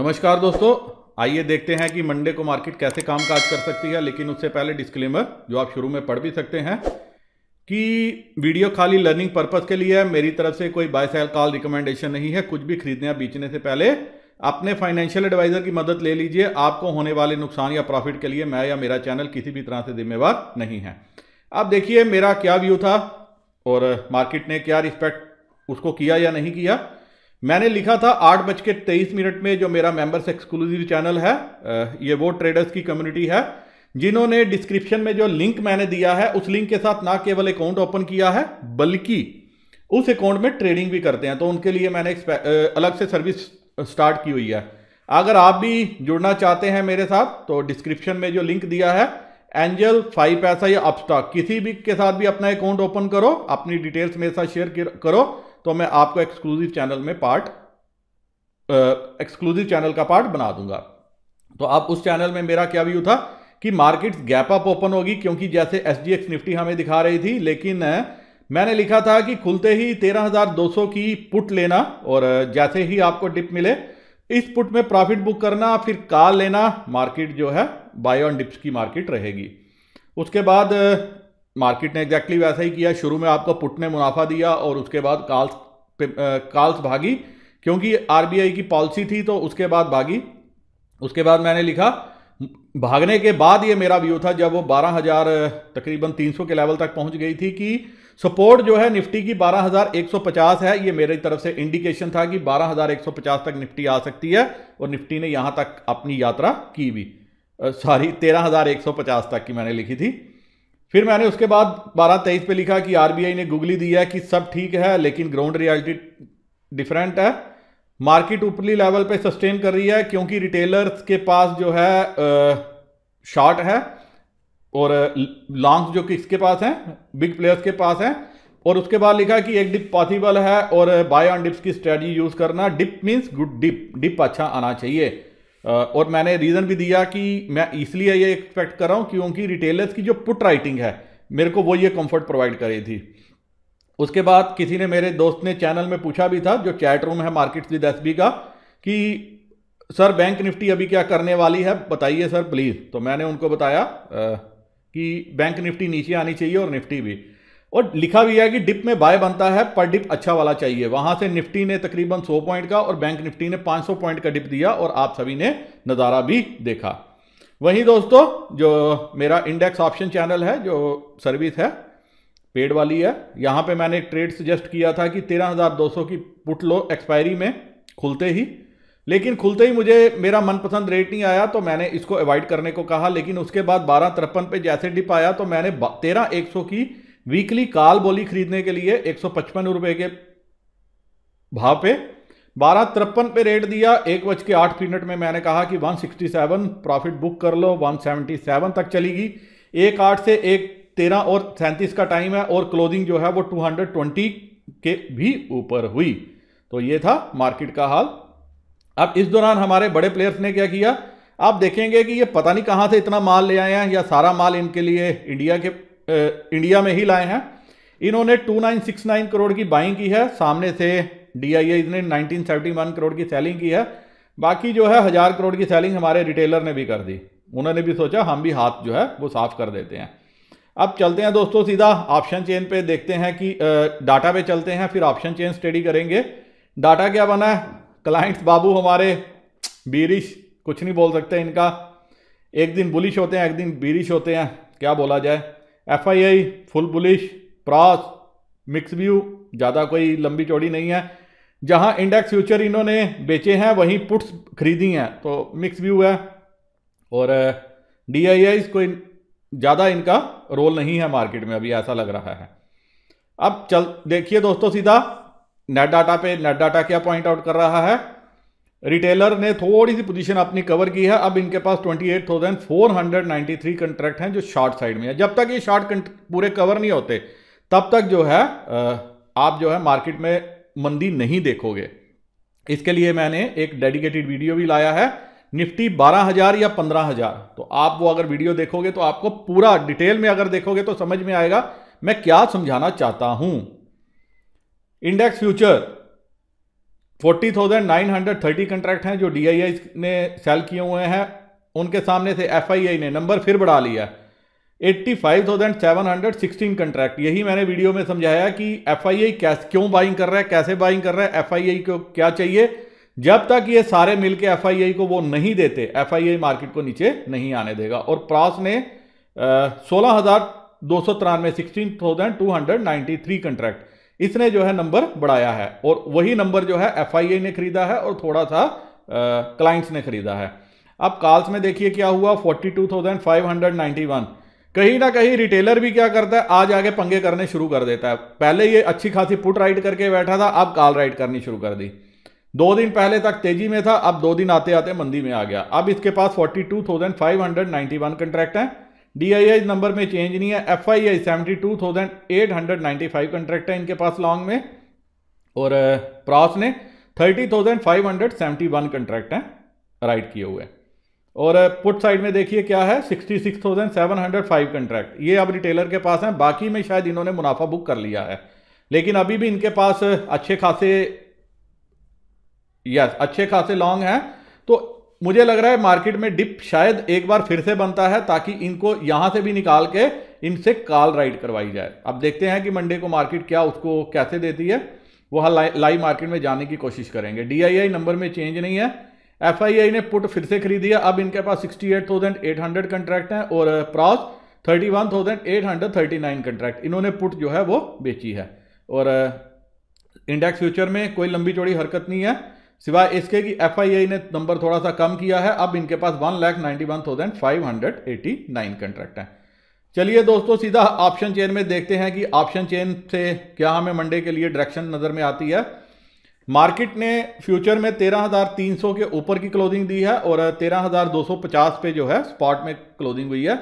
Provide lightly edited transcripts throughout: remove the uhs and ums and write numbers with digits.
नमस्कार दोस्तों, आइए देखते हैं कि मंडे को मार्केट कैसे कामकाज कर सकती है। लेकिन उससे पहले डिस्क्लेमर जो आप शुरू में पढ़ भी सकते हैं कि वीडियो खाली लर्निंग पर्पस के लिए है। मेरी तरफ से कोई बाय सेल कॉल रिकमेंडेशन नहीं है। कुछ भी खरीदने या बेचने से पहले अपने फाइनेंशियल एडवाइजर की मदद ले लीजिए। आपको होने वाले नुकसान या प्रॉफिट के लिए मैं या मेरा चैनल किसी भी तरह से जिम्मेवार नहीं है। अब देखिए मेरा क्या व्यू था और मार्केट ने क्या रिस्पेक्ट उसको किया या नहीं किया। मैंने लिखा था 8:23 में जो मेरा मेंबर्स एक्सक्लूसिव चैनल है, ये वो ट्रेडर्स की कम्युनिटी है जिन्होंने डिस्क्रिप्शन में जो लिंक मैंने दिया है उस लिंक के साथ ना केवल अकाउंट ओपन किया है बल्कि उस अकाउंट में ट्रेडिंग भी करते हैं। तो उनके लिए मैंने अलग से सर्विस स्टार्ट की हुई है। अगर आप भी जुड़ना चाहते हैं मेरे साथ तो डिस्क्रिप्शन में जो लिंक दिया है एंजल, 5 पैसा या अपस्टॉक किसी भी के साथ भी अपना अकाउंट ओपन करो, अपनी डिटेल्स मेरे साथ शेयर करो तो मैं आपको एक्सक्लूसिव चैनल का पार्ट बना दूंगा। तो अब उस चैनल में मेरा क्या व्यू था कि मार्केट गैप अप ओपन होगी, क्योंकि जैसे SGX निफ्टी हमें दिखा रही थी, लेकिन मैंने लिखा था कि खुलते ही 13,200 की पुट लेना और जैसे ही आपको डिप मिले इस पुट में प्रॉफिट बुक करना, फिर कॉल लेना। मार्केट जो है बाय ऑन डिप्स की मार्केट रहेगी। उसके बाद मार्केट ने एग्जैक्टली वैसा ही किया। शुरू में आपको पुट ने मुनाफा दिया और उसके बाद कॉल्स भागी, क्योंकि RBI की पॉलिसी थी तो उसके बाद भागी। उसके बाद मैंने लिखा भागने के बाद ये मेरा व्यू था जब वो 12,000 तकरीबन 300 के लेवल तक पहुंच गई थी कि सपोर्ट जो है निफ्टी की 12,150 है। ये मेरी तरफ से इंडिकेशन था कि 12,150 तक निफ्टी आ सकती है और निफ्टी ने यहां तक अपनी यात्रा की भी। 13,150 तक की मैंने लिखी थी। फिर मैंने उसके बाद 12:23 पे लिखा कि RBI ने गूगली दिया है कि सब ठीक है लेकिन ग्राउंड रियलिटी डिफरेंट है। मार्केट ऊपरी लेवल पे सस्टेन कर रही है क्योंकि रिटेलर्स के पास जो है शॉर्ट है और लॉन्ग जो किसके पास है, बिग प्लेयर्स के पास है। और उसके बाद लिखा कि एक डिप पॉसिबल है और बाय ऑन डिप्स की स्ट्रेटजी यूज करना। डिप मींस गुड डिप अच्छा आना चाहिए। और मैंने रीजन भी दिया कि मैं इसलिए ये एक्सपेक्ट कर रहा हूं क्योंकि रिटेलर्स की जो पुट राइटिंग है मेरे को वो ये कंफर्ट प्रोवाइड कर रही थी। उसके बाद किसी ने, मेरे दोस्त ने चैनल में पूछा भी था, जो चैट रूम है मार्केट्स विद SB का, कि सर बैंक निफ्टी अभी क्या करने वाली है बताइए सर प्लीज। तो मैंने उनको बताया कि बैंक निफ्टी नीचे आनी चाहिए और निफ्टी भी, और लिखा भी है कि डिप में बाय बनता है पर डिप अच्छा वाला चाहिए। वहां से निफ्टी ने तकरीबन 100 पॉइंट का और बैंक निफ्टी ने 500 पॉइंट का डिप दिया और आप सभी ने नज़ारा भी देखा। वहीं दोस्तों जो मेरा इंडेक्स ऑप्शन चैनल है, जो सर्विस है पेड वाली है, यहां पे मैंने एक ट्रेड सजेस्ट किया था कि 13,200 की पुट लो एक्सपायरी में खुलते ही, लेकिन खुलते ही मुझे मेरा मनपसंद रेट नहीं आया तो मैंने इसको अवॉइड करने को कहा। लेकिन उसके बाद 12:53 पे जैसे डिप आया तो मैंने 13,100 की वीकली कॉल बोली खरीदने के लिए 155 रुपए के भाव पे 12:53 पे रेट दिया। 1:08 में मैंने कहा कि 167 प्रॉफिट बुक कर लो। 177 तक चलेगी। 1:08 से 1:13 और 37 का टाइम है और क्लोजिंग जो है वो 220 के भी ऊपर हुई। तो ये था मार्केट का हाल। अब इस दौरान हमारे बड़े प्लेयर्स ने क्या किया, आप देखेंगे कि ये पता नहीं कहां से इतना माल ले आए हैं, या सारा माल इनके लिए इंडिया में ही लाए हैं। इन्होंने 2969 करोड़ की बाइंग की है। सामने से DIA ने 1971 करोड़ की सेलिंग की है। बाकी जो है 1000 करोड़ की सेलिंग हमारे रिटेलर ने भी कर दी। उन्होंने भी सोचा हम भी हाथ जो है वो साफ कर देते हैं। अब चलते हैं दोस्तों सीधा ऑप्शन चेन पे, देखते हैं कि डाटा पे चलते हैं, फिर ऑप्शन चेन स्टडी करेंगे। डाटा क्या बना है, क्लाइंट्स बाबू हमारे बीरिश, कुछ नहीं बोल सकते इनका। एक दिन बुलिश होते हैं, एक दिन बीरिश होते हैं, क्या बोला जाए। FII full bullish, pros mix view, ज़्यादा कोई लंबी चौड़ी नहीं है। जहां इंडेक्स फ्यूचर इन्होंने बेचे हैं वहीं पुट्स खरीदी हैं तो मिक्स व्यू है। और DII कोई ज़्यादा इनका रोल नहीं है मार्केट में अभी, ऐसा लग रहा है। अब चल देखिए दोस्तों सीधा नेट डाटा पे। नेट डाटा क्या पॉइंट आउट कर रहा है, रिटेलर ने थोड़ी सी पोजीशन अपनी कवर की है। अब इनके पास 28,493 कंट्रैक्ट हैं जो शॉर्ट साइड में है। जब तक ये शॉर्ट पूरे कवर नहीं होते तब तक जो है आप जो है मार्केट में मंदी नहीं देखोगे। इसके लिए मैंने एक डेडिकेटेड वीडियो भी लाया है, निफ्टी 12,000 या 15,000। तो आप वो अगर वीडियो देखोगे तो आपको पूरा डिटेल में अगर देखोगे तो समझ में आएगा मैं क्या समझाना चाहता हूं। इंडेक्स फ्यूचर 40,930 कंट्रैक्ट हैं जो DII ने सेल किए हुए हैं। उनके सामने से FII ने नंबर फिर बढ़ा लिया, 85,716 कंट्रैक्ट। यही मैंने वीडियो में समझाया कि FII क्यों बाइंग कर रहा है, कैसे बाइंग कर रहा है, FII को क्या चाहिए। जब तक ये सारे मिलके FII को वो नहीं देते, FII मार्केट को नीचे नहीं आने देगा। और प्रास ने 16,293 16,293 कंट्रैक्ट इसने जो है नंबर बढ़ाया है, और वही नंबर जो है FII ने खरीदा है और थोड़ा सा क्लाइंट्स ने खरीदा है। अब कॉल्स में देखिए क्या हुआ, 42,591। कहीं ना कहीं रिटेलर भी क्या करता है, आज आगे पंगे करने शुरू कर देता है। पहले ये अच्छी खासी पुट राइट करके बैठा था, अब कॉल राइट करनी शुरू कर दी। 2 दिन पहले तक तेजी में था, अब 2 दिन आते आते मंदी में आ गया। अब इसके पास 42,591 कंट्रैक्ट हैं। DII नंबर में चेंज नहीं है। FII 72,895 कंट्रैक्ट है इनके पास लॉन्ग में, और प्रास ने 30,571 कंट्रैक्ट हैं राइट किए हुए। और पुट साइड में देखिए क्या है, 66,705 कंट्रैक्ट ये अब रिटेलर के पास हैं। बाकी में शायद इन्होंने मुनाफा बुक कर लिया है, लेकिन अभी भी इनके पास अच्छे खासे लॉन्ग हैं। तो मुझे लग रहा है मार्केट में डिप शायद एक बार फिर से बनता है, ताकि इनको यहां से भी निकाल के इनसे कॉल राइट करवाई जाए। अब देखते हैं कि मंडे को मार्केट क्या उसको कैसे देती है, वो लाइव मार्केट में जाने की कोशिश करेंगे। DII नंबर में चेंज नहीं है। FII ने पुट फिर से खरीदी है, अब इनके पास 68,800 कंट्रैक्ट हैं, और प्रास 31,839 कंट्रैक्ट इन्होंने पुट जो है वो बेची है। और इंडेक्स फ्यूचर में कोई लंबी चौड़ी हरकत नहीं है, सिवाय इसके कि FII ने नंबर थोड़ा सा कम किया है। अब इनके पास 1,91,589 कंट्रैक्ट हैं। चलिए दोस्तों, सीधा ऑप्शन चेन में देखते हैं कि ऑप्शन चेन से क्या हमें मंडे के लिए डायरेक्शन नजर में आती है। मार्केट ने फ्यूचर में 13,300 के ऊपर की क्लोजिंग दी है, और 13,250 पे जो है स्पॉट में क्लोजिंग हुई है।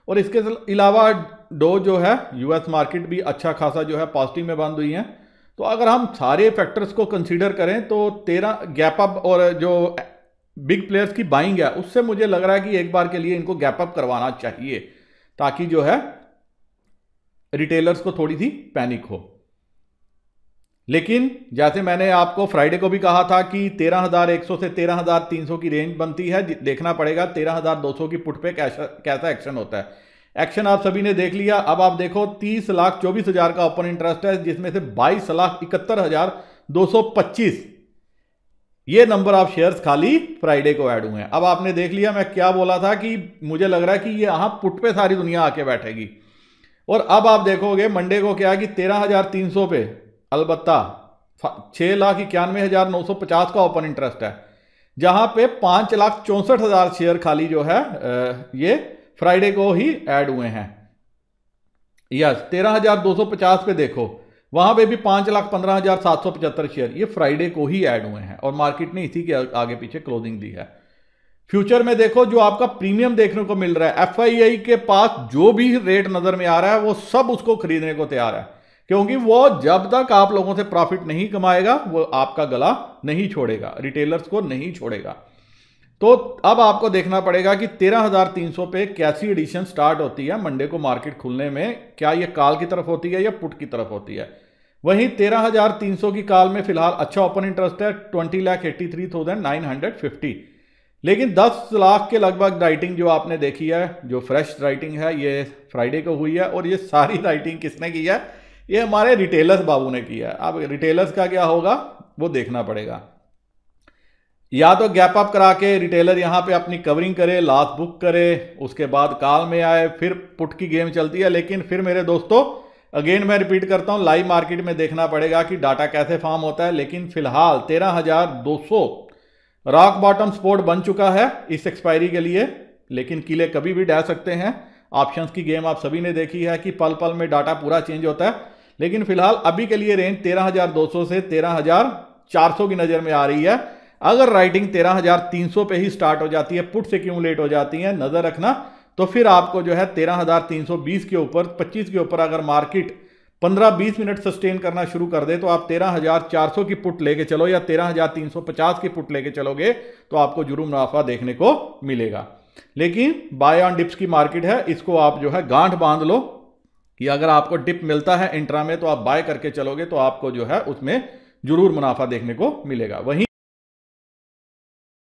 और इसके अलावा डो जो है US मार्केट भी अच्छा खासा जो है पॉजिटिव में बंद हुई है। तो अगर हम सारे फैक्टर्स को कंसीडर करें तो 13 गैप अप और जो बिग प्लेयर्स की बाइंग है, उससे मुझे लग रहा है कि एक बार के लिए इनको गैप अप करवाना चाहिए, ताकि जो है रिटेलर्स को थोड़ी सी पैनिक हो। लेकिन जैसे मैंने आपको फ्राइडे को भी कहा था कि 13,100 से 13,300 की रेंज बनती है, देखना पड़ेगा 13,200 की पुट पे कैसा एक्शन होता है। एक्शन आप सभी ने देख लिया। अब आप देखो 30,24,000 का ओपन इंटरेस्ट है, जिसमें से 22,71,225 ये नंबर ऑफ शेयर्स खाली फ्राइडे को ऐड हुए हैं। अब आपने देख लिया मैं क्या बोला था कि मुझे लग रहा है कि ये यहां पुट पे सारी दुनिया आके बैठेगी। और अब आप देखोगे मंडे को क्या कि 13,300 पे अलबत्ता 6,91,950 का ओपन इंटरेस्ट है, जहां पे 5,64,000 शेयर खाली जो है ये फ्राइडे को ही ऐड हुए हैं। यस, 13,250 पे देखो, वहां पे भी 5,15,775 शेयर ये फ्राइडे को ही ऐड हुए हैं, और मार्केट ने इसी के आगे पीछे क्लोजिंग दी है। फ्यूचर में देखो जो आपका प्रीमियम देखने को मिल रहा है, FII के पास जो भी रेट नजर में आ रहा है वो सब उसको खरीदने को तैयार है, क्योंकि वो जब तक आप लोगों से प्रॉफिट नहीं कमाएगा वो आपका गला नहीं छोड़ेगा, रिटेलर्स को नहीं छोड़ेगा। तो अब आपको देखना पड़ेगा कि 13,300 पे कैसी एडिशन स्टार्ट होती है मंडे को मार्केट खुलने में, क्या ये कॉल की तरफ होती है या पुट की तरफ होती है। वहीं 13,300 की कॉल में फिलहाल अच्छा ओपन इंटरेस्ट है, 20,83,950, लेकिन 10 लाख के लगभग राइटिंग जो आपने देखी है, जो फ्रेश राइटिंग है ये फ्राइडे को हुई है, और ये सारी राइटिंग किसने की है, ये हमारे रिटेलर्स बाबू ने किया है। अब रिटेलर्स का क्या होगा वो देखना पड़ेगा। या तो गैप अप करा के रिटेलर यहां पे अपनी कवरिंग करे, लॉस बुक करे, उसके बाद कॉल में आए, फिर पुट की गेम चलती है। लेकिन फिर मेरे दोस्तों अगेन मैं रिपीट करता हूं, लाइव मार्केट में देखना पड़ेगा कि डाटा कैसे फॉर्म होता है। लेकिन फिलहाल 13,200 रॉक बॉटम सपोर्ट बन चुका है इस एक्सपायरी के लिए, लेकिन किले कभी भी ढह सकते हैं। ऑप्शंस की गेम आप सभी ने देखी है कि पल पल में डाटा पूरा चेंज होता है। लेकिन फिलहाल अभी के लिए रेंज 13,200 से 13,400 की नजर में आ रही है। अगर राइटिंग 13,300 पे ही स्टार्ट हो जाती है, पुट से क्यों लेट हो जाती है नजर रखना, तो फिर आपको जो है 13,320 के ऊपर 25 के ऊपर अगर मार्केट 15-20 मिनट सस्टेन करना शुरू कर दे तो आप 13,400 की पुट लेके चलो या 13,350 की पुट लेके चलोगे तो आपको जरूर मुनाफा देखने को मिलेगा। लेकिन बाय ऑन डिप्स की मार्केट है, इसको आप जो है गांठ बांध लो कि अगर आपको डिप मिलता है इंट्रा में तो आप बाय करके चलोगे तो आपको जो है उसमें जरूर मुनाफा देखने को मिलेगा।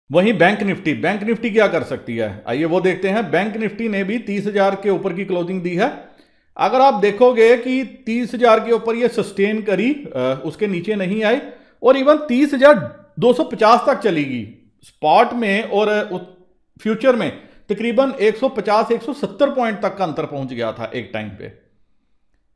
वहीं बैंक निफ्टी क्या कर सकती है, आइए वो देखते हैं। बैंक निफ्टी ने भी 30,000 के ऊपर की क्लोजिंग दी है। अगर आप देखोगे कि 30,000 के ऊपर ये सस्टेन करी, उसके नीचे नहीं आई और इवन 30,250 तक चलेगी स्पॉट में, और फ्यूचर में तकरीबन 150-170 पॉइंट तक का अंतर पहुंच गया था एक टाइम पे।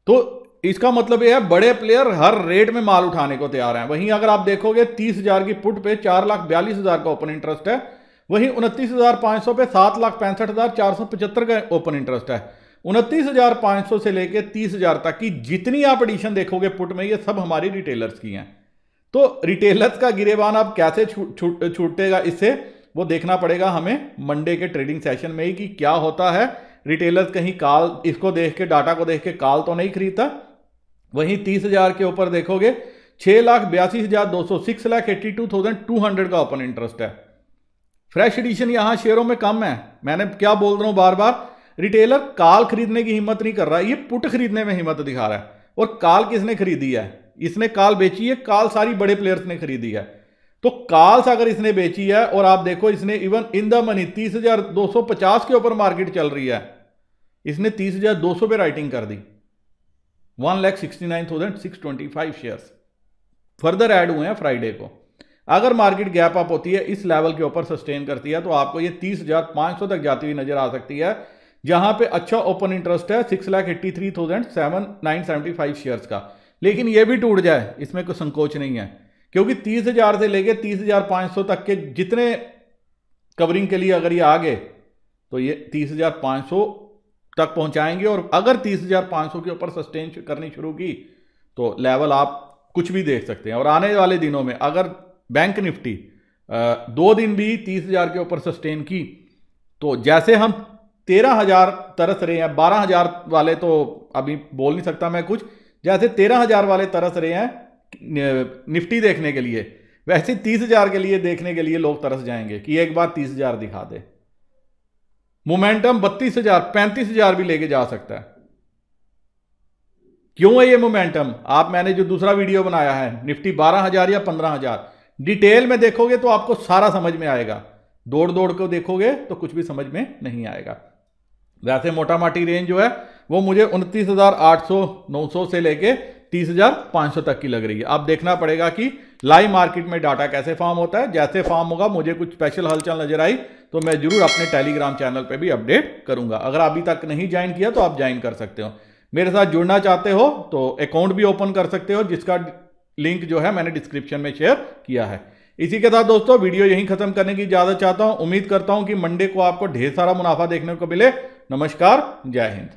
तो इसका मतलब यह है बड़े प्लेयर हर रेट में माल उठाने को तैयार हैं। वहीं अगर आप देखोगे 30,000 की पुट पे 4,42,000 का ओपन इंटरेस्ट है, वहीं 29,500 पे 7,65,475 का ओपन इंटरेस्ट है। 29,500 से लेके 30,000 तक की जितनी आप एडिशन देखोगे पुट में, ये सब हमारी रिटेलर्स की हैं। तो रिटेलर्स का गिरेबान अब कैसे छूटेगा इससे, वो देखना पड़ेगा हमें मंडे के ट्रेडिंग सेशन में ही कि क्या होता है। रिटेलर्स कहीं काल इसको देख के, डाटा को देख के काल तो नहीं खरीदता। वहीं 30,000 के ऊपर देखोगे 6,82,200, 6,82,200 का ओपन इंटरेस्ट है। फ्रेश एडिशन यहां शेयरों में कम है। मैंने क्या बोल रहा हूं बार बार, रिटेलर काल खरीदने की हिम्मत नहीं कर रहा है, ये पुट खरीदने में हिम्मत दिखा रहा है। और काल किसने खरीदी है, इसने काल बेची है, काल सारी बड़े प्लेयर्स ने खरीदी है। तो काल्स अगर इसने बेची है, और आप देखो इसने इवन इन द मनी 30,250 के ऊपर मार्केट चल रही है, इसने 30,200 पे राइटिंग कर दी। 1,69,625 शेयर्स फर्दर ऐड हुए हैं फ्राइडे को। अगर मार्केट गैप अप होती है, इस लेवल के ऊपर सस्टेन करती है, तो आपको ये 30,500 तक जाती हुई नजर आ सकती है, जहां पे अच्छा ओपन इंटरेस्ट है 6,83,975 शेयर्स का। लेकिन ये भी टूट जाए, इसमें कोई संकोच नहीं है, क्योंकि 30,000 से लेके 30,500 तक के जितने कवरिंग के लिए अगर ये आ गए, तो ये 30,500 तक पहुंचाएंगे। और अगर 30,500 के ऊपर सस्टेन करनी शुरू की, तो लेवल आप कुछ भी देख सकते हैं। और आने वाले दिनों में अगर बैंक निफ्टी 2 दिन भी 30,000 के ऊपर सस्टेन की, तो जैसे हम 13,000 तरस रहे हैं, 12,000 वाले तो अभी बोल नहीं सकता मैं कुछ, जैसे 13,000 वाले तरस रहे हैं निफ्टी देखने के लिए, वैसे 30,000 के लिए देखने के लिए लोग तरस जाएंगे कि एक बार 30,000 दिखा दे। मोमेंटम 32,000 35,000 भी लेके जा सकता है। क्यों है ये मोमेंटम, आप मैंने जो दूसरा वीडियो बनाया है निफ्टी 12,000 या 15,000, डिटेल में देखोगे तो आपको सारा समझ में आएगा। दौड़ दौड़ को देखोगे तो कुछ भी समझ में नहीं आएगा। वैसे मोटा माटी रेंज जो है वो मुझे 29,800-900 से लेके 30,500 तक की लग रही है। अब देखना पड़ेगा कि लाइव मार्केट में डाटा कैसे फॉर्म होता है। जैसे फॉर्म होगा, मुझे कुछ स्पेशल हलचल नजर आई तो मैं जरूर अपने टेलीग्राम चैनल पे भी अपडेट करूंगा। अगर अभी तक नहीं ज्वाइन किया तो आप ज्वाइन कर सकते हो। मेरे साथ जुड़ना चाहते हो तो अकाउंट भी ओपन कर सकते हो, जिसका लिंक जो है मैंने डिस्क्रिप्शन में शेयर किया है। इसी के साथ दोस्तों वीडियो यहीं खत्म करने की इजाजत चाहता हूं। उम्मीद करता हूं कि मंडे को आपको ढेर सारा मुनाफा देखने को मिले। नमस्कार, जय हिंद।